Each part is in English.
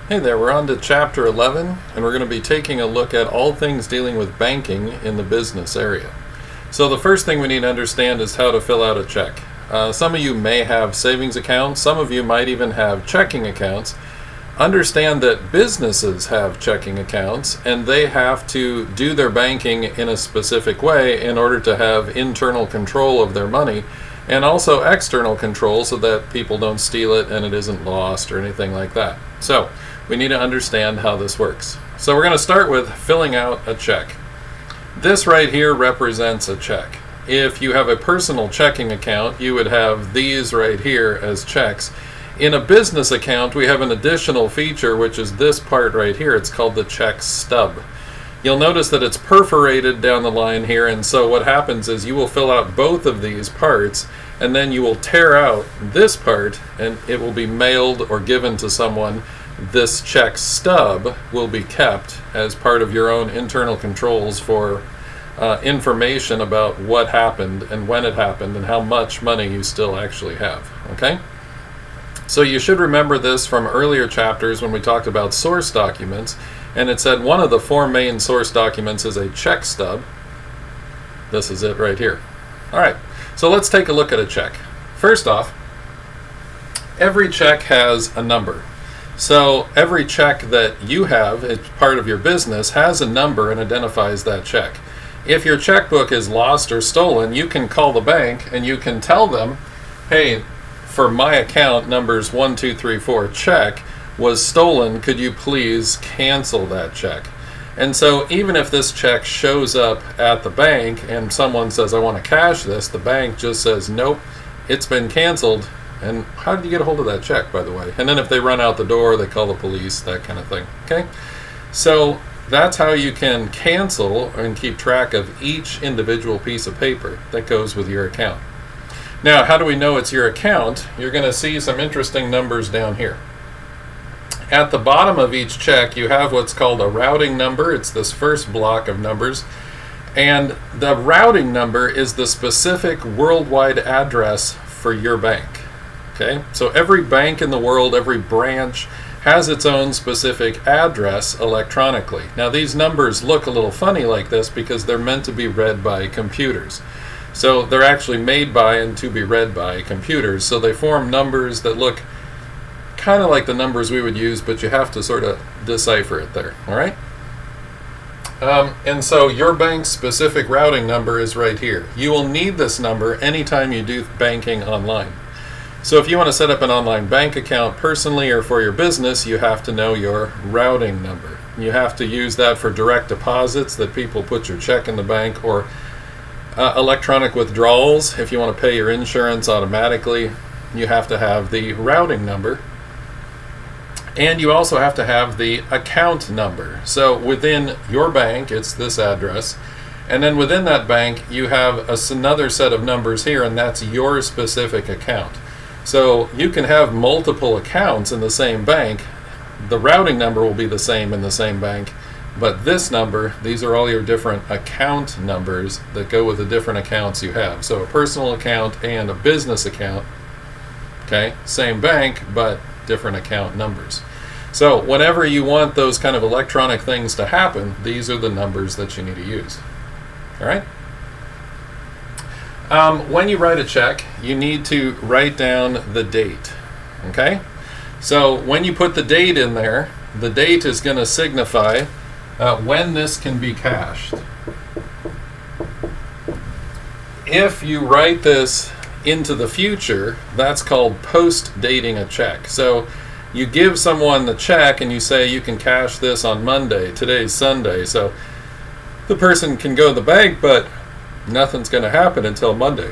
Hey there, we're on to chapter 11, and we're going to be taking a look at all things dealing with banking in the business area. So the first thing we need to understand is how to fill out a check. Some of you may have savings accounts, some of you might even have checking accounts. Understand that businesses have checking accounts, and they have to do their banking in a specific way in order to have internal control of their money, and also external control so that people don't steal it and it isn't lost or anything like that. So we need to understand how this works. So we're going to start with filling out a check. This right here represents a check. If you have a personal checking account, you would have these right here as checks. In a business account, we have an additional feature, which is this part right here. It's called the check stub. You'll notice that it's perforated down the line here, and so what happens is you will fill out both of these parts, and then you will tear out this part, and it will be mailed or given to someone. This check stub will be kept as part of your own internal controls for information about what happened and when it happened and how much money you still actually have. Okay? So you should remember this from earlier chapters when we talked about source documents, and it said one of the four main source documents is a check stub. This is it right here. All right, so let's take a look at a check. First off, every check has a number. So every check that you have, it's part of your business, has a number and identifies that check. If your checkbook is lost or stolen, you can call the bank and you can tell them, hey, for my account, numbers 1, 2, 3, 4 check was stolen, could you please cancel that check? And so even if this check shows up at the bank and someone says, I want to cash this, the bank just says, nope, it's been canceled. And how did you get a hold of that check, by the way? And then if they run out the door, they call the police, that kind of thing. Okay? So that's how you can cancel and keep track of each individual piece of paper that goes with your account. Now, how do we know it's your account? You're going to see some interesting numbers down here. At the bottom of each check, you have what's called a routing number. It's this first block of numbers. And the routing number is the specific worldwide address for your bank. Okay? So every bank in the world, every branch, has its own specific address electronically. Now these numbers look a little funny like this because they're meant to be read by computers. So they're actually made by and to be read by computers. So they form numbers that look kind of like the numbers we would use, but you have to sort of decipher it there. All right? And so your bank's specific routing number is right here. You will need this number anytime you do banking online. So if you want to set up an online bank account personally or for your business, you have to know your routing number. You have to use that for direct deposits that people put your check in the bank, or electronic withdrawals. If you want to pay your insurance automatically, you have to have the routing number. And you also have to have the account number. So within your bank, it's this address. And then within that bank, you have another set of numbers here, and that's your specific account. So you can have multiple accounts in the same bank. The routing number will be the same in the same bank, but this number, these are all your different account numbers that go with the different accounts you have. So a personal account and a business account, okay, same bank, but different account numbers. So whenever you want those kind of electronic things to happen, these are the numbers that you need to use. All right? When you write a check, you need to write down the date, okay? So when you put the date in there, the date is going to signify when this can be cashed. If you write this into the future, that's called post-dating a check. So you give someone the check and you say you can cash this on Monday. Today's Sunday, so the person can go to the bank, but nothing's going to happen until Monday.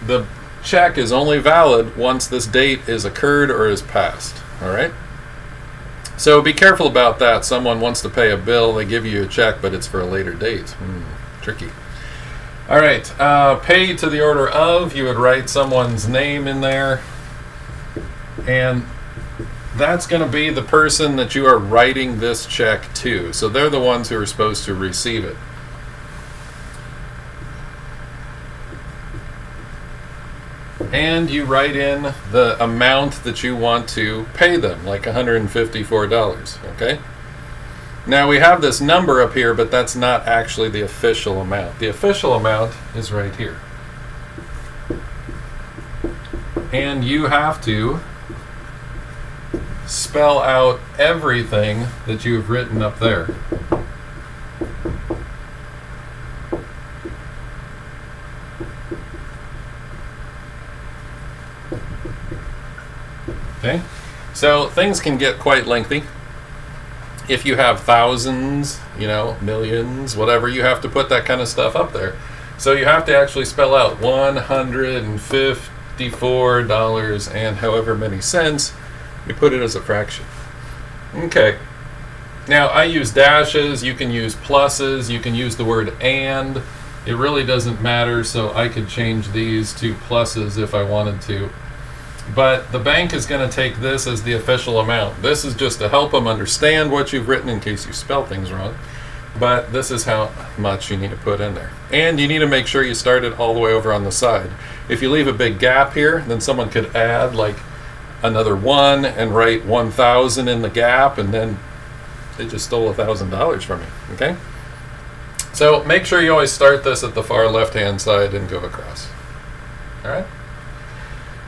The check is only valid once this date is occurred or is passed. All right? So be careful about that. Someone wants to pay a bill, they give you a check, but it's for a later date. Tricky. All right. Pay to the order of, you would write someone's name in there, and that's going to be the person that you are writing this check to. So they're the ones who are supposed to receive it. and you write in the amount that you want to pay them, like $154, okay? Now we have this number up here, but that's not actually the official amount. The official amount is right here. And you have to spell out everything that you've written up there. Okay, so things can get quite lengthy. If you have thousands, millions, whatever, you have to put that kind of stuff up there. So you have to actually spell out $154 and however many cents. You put it as a fraction. Okay. Now I use dashes, you can use pluses, you can use the word and. It really doesn't matter, so I could change these to pluses if I wanted to. But the bank is going to take this as the official amount. This is just to help them understand what you've written in case you spell things wrong. But this is how much you need to put in there. And you need to make sure you start it all the way over on the side. If you leave a big gap here, then someone could add like another 1 and write 1,000 in the gap, and then they just stole $1,000 from you, okay? So make sure you always start this at the far left-hand side and go across. All right?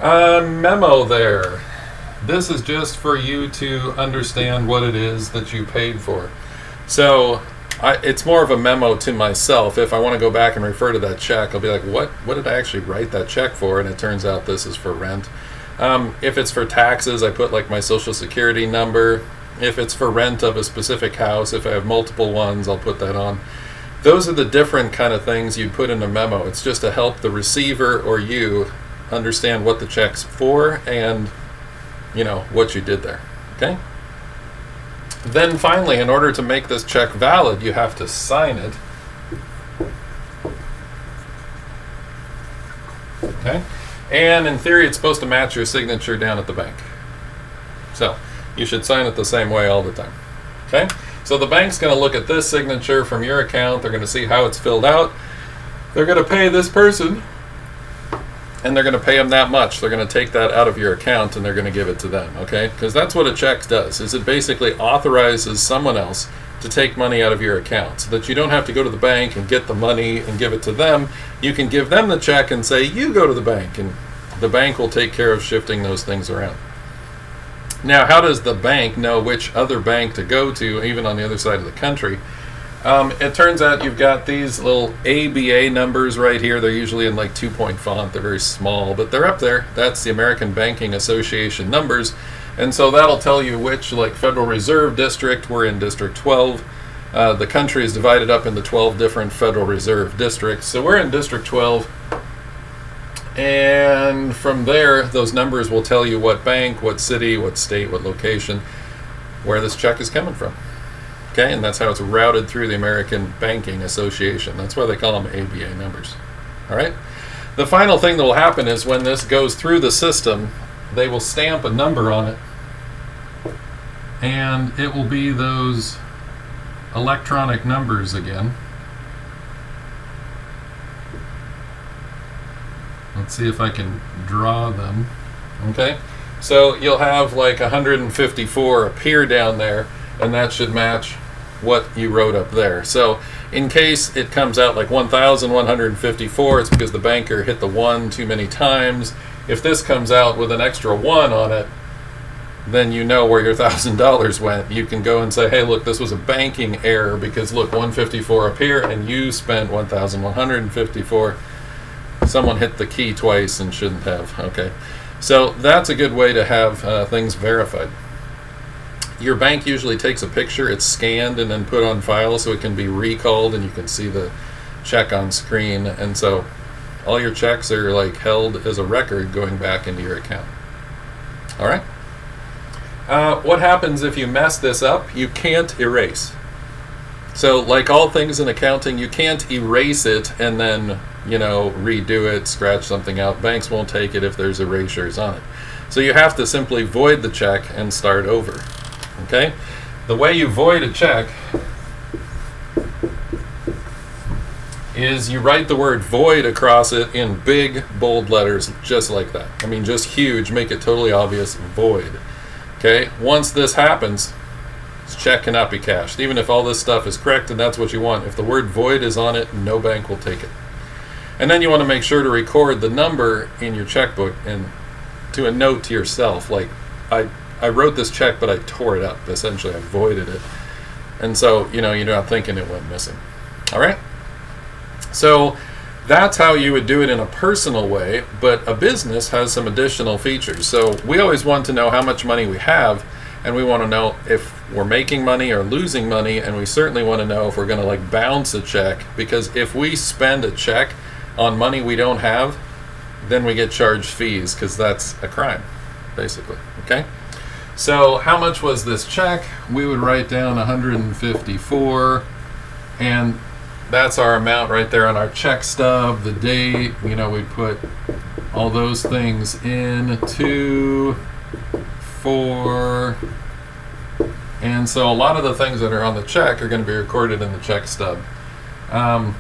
Memo there. This is just for you to understand what it is that you paid for. So it's more of a memo to myself. If I want to go back and refer to that check, I'll be like, what did I actually write that check for? And it turns out this is for rent. If it's for taxes, I put like my social security number. If it's for rent of a specific house, if I have multiple ones, I'll put that on. Those are the different kind of things you'd put in a memo. It's just to help the receiver or you understand what the check's for and what you did there. Okay? Then finally, in order to make this check valid, you have to sign it. Okay? And in theory, it's supposed to match your signature down at the bank. So you should sign it the same way all the time. Okay? So the bank's going to look at this signature from your account. They're going to see how it's filled out. They're going to pay this person, and they're going to pay them that much. They're going to take that out of your account, and they're going to give it to them, okay? Because that's what a check does, is it basically authorizes someone else to take money out of your account so that you don't have to go to the bank and get the money and give it to them. You can give them the check and say, you go to the bank, and the bank will take care of shifting those things around. Now, how does the bank know which other bank to go to, even on the other side of the country? It turns out you've got these little ABA numbers right here. They're usually in like 2-point font. They're very small, but they're up there. That's the American Banking Association numbers. And so that'll tell you which, like Federal Reserve District, we're in District 12. The country is divided up into 12 different Federal Reserve districts. So we're in District 12. And from there, those numbers will tell you what bank, what city, what state, what location, where this check is coming from. Okay, and that's how it's routed through the American Banking Association. That's why they call them ABA numbers. All right? The final thing that will happen is when this goes through the system, they will stamp a number on it, and it will be those electronic numbers again. Let's see if I can draw them. Okay, so you'll have like 154 appear down there, and that should match what you wrote up there. So in case it comes out like 1,154, it's because the banker hit the 1 too many times. If this comes out with an extra 1 on it, then you know where your $1,000 went. You can go and say, hey, look, this was a banking error because look, 154 up here and you spent 1,154. Someone hit the key twice and shouldn't have. Okay, so that's a good way to have things verified. Your bank usually takes a picture, it's scanned and then put on file so it can be recalled and you can see the check on screen. And so all your checks are like held as a record going back into your account. All right. What happens if you mess this up? You can't erase. So like all things in accounting, you can't erase it and then, redo it, scratch something out. Banks won't take it if there's erasures on it. So you have to simply void the check and start over. Okay? The way you void a check is you write the word void across it in big, bold letters, just like that. I mean, just huge, make it totally obvious, void. Okay, once this happens, this check cannot be cashed. Even if all this stuff is correct and that's what you want, if the word void is on it, no bank will take it. And then you want to make sure to record the number in your checkbook and to a note to yourself, like, I wrote this check, but I tore it up. Essentially, I voided it. And so, you're not thinking it went missing. All right? So that's how you would do it in a personal way, but a business has some additional features. So we always want to know how much money we have, and we want to know if we're making money or losing money, and we certainly want to know if we're going to like bounce a check, because if we spend a check on money we don't have, then we get charged fees, because that's a crime, basically. Okay? So how much was this check? We would write down 154, and that's our amount right there on our check stub, the date, we'd put all those things in, 2, 4, and so a lot of the things that are on the check are going to be recorded in the check stub. Our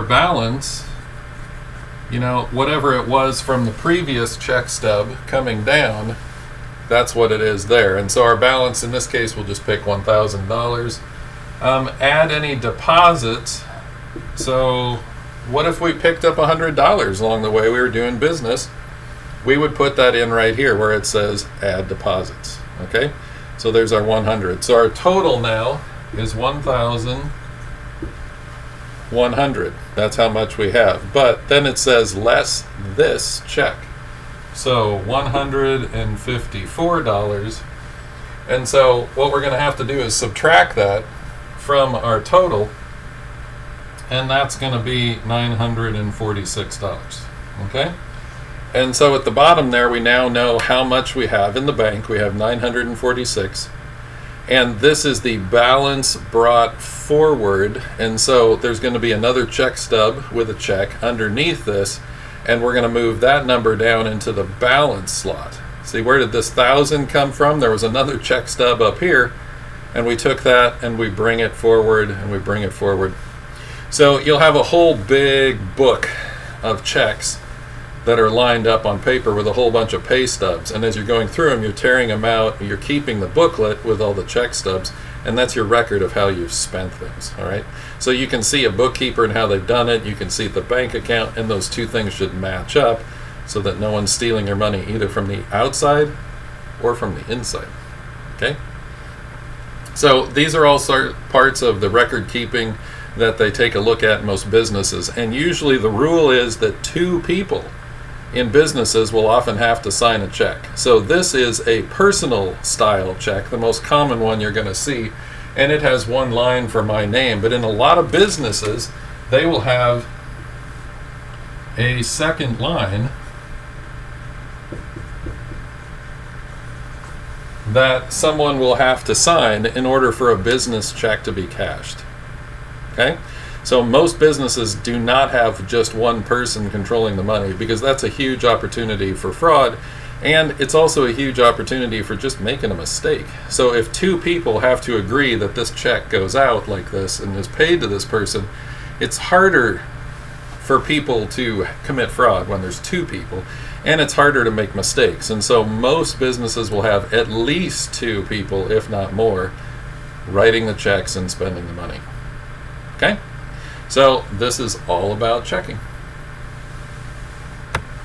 balance, whatever it was from the previous check stub coming down, that's what it is there. And so our balance in this case, we'll just pick $1,000. Add any deposits. So what if we picked up $100 along the way we were doing business? We would put that in right here where it says add deposits. Okay, so there's our 100. So our total now is 1,100. That's how much we have. But then it says less this check. So $154. And so what we're going to have to do is subtract that from our total, and that's going to be $946. Okay? And so at the bottom there, we now know how much we have in the bank. We have 946. And this is the balance brought forward. And so there's going to be another check stub with a check underneath this, and we're going to move that number down into the balance slot. See, where did this 1,000 come from? There was another check stub up here, and we took that and we bring it forward and we bring it forward. So you'll have a whole big book of checks that are lined up on paper with a whole bunch of pay stubs, and as you're going through them, you're tearing them out, you're keeping the booklet with all the check stubs, and that's your record of how you've spent things. All right, so you can see a bookkeeper and how they've done it, you can see the bank account, and those two things should match up so that no one's stealing your money either from the outside or from the inside. Okay, so these are all parts of the record keeping that they take a look at in most businesses, and usually the rule is that 2 people in businesses will often have to sign a check. So this is a personal style check, the most common one you're going to see, and it has one line for my name. But in a lot of businesses, they will have a second line that someone will have to sign in order for a business check to be cashed. Okay? So most businesses do not have just one person controlling the money, because that's a huge opportunity for fraud, and it's also a huge opportunity for just making a mistake. So if 2 people have to agree that this check goes out like this and is paid to this person, it's harder for people to commit fraud when there's 2 people, and it's harder to make mistakes. And so most businesses will have at least 2 people, if not more, writing the checks and spending the money. Okay? So this is all about checking.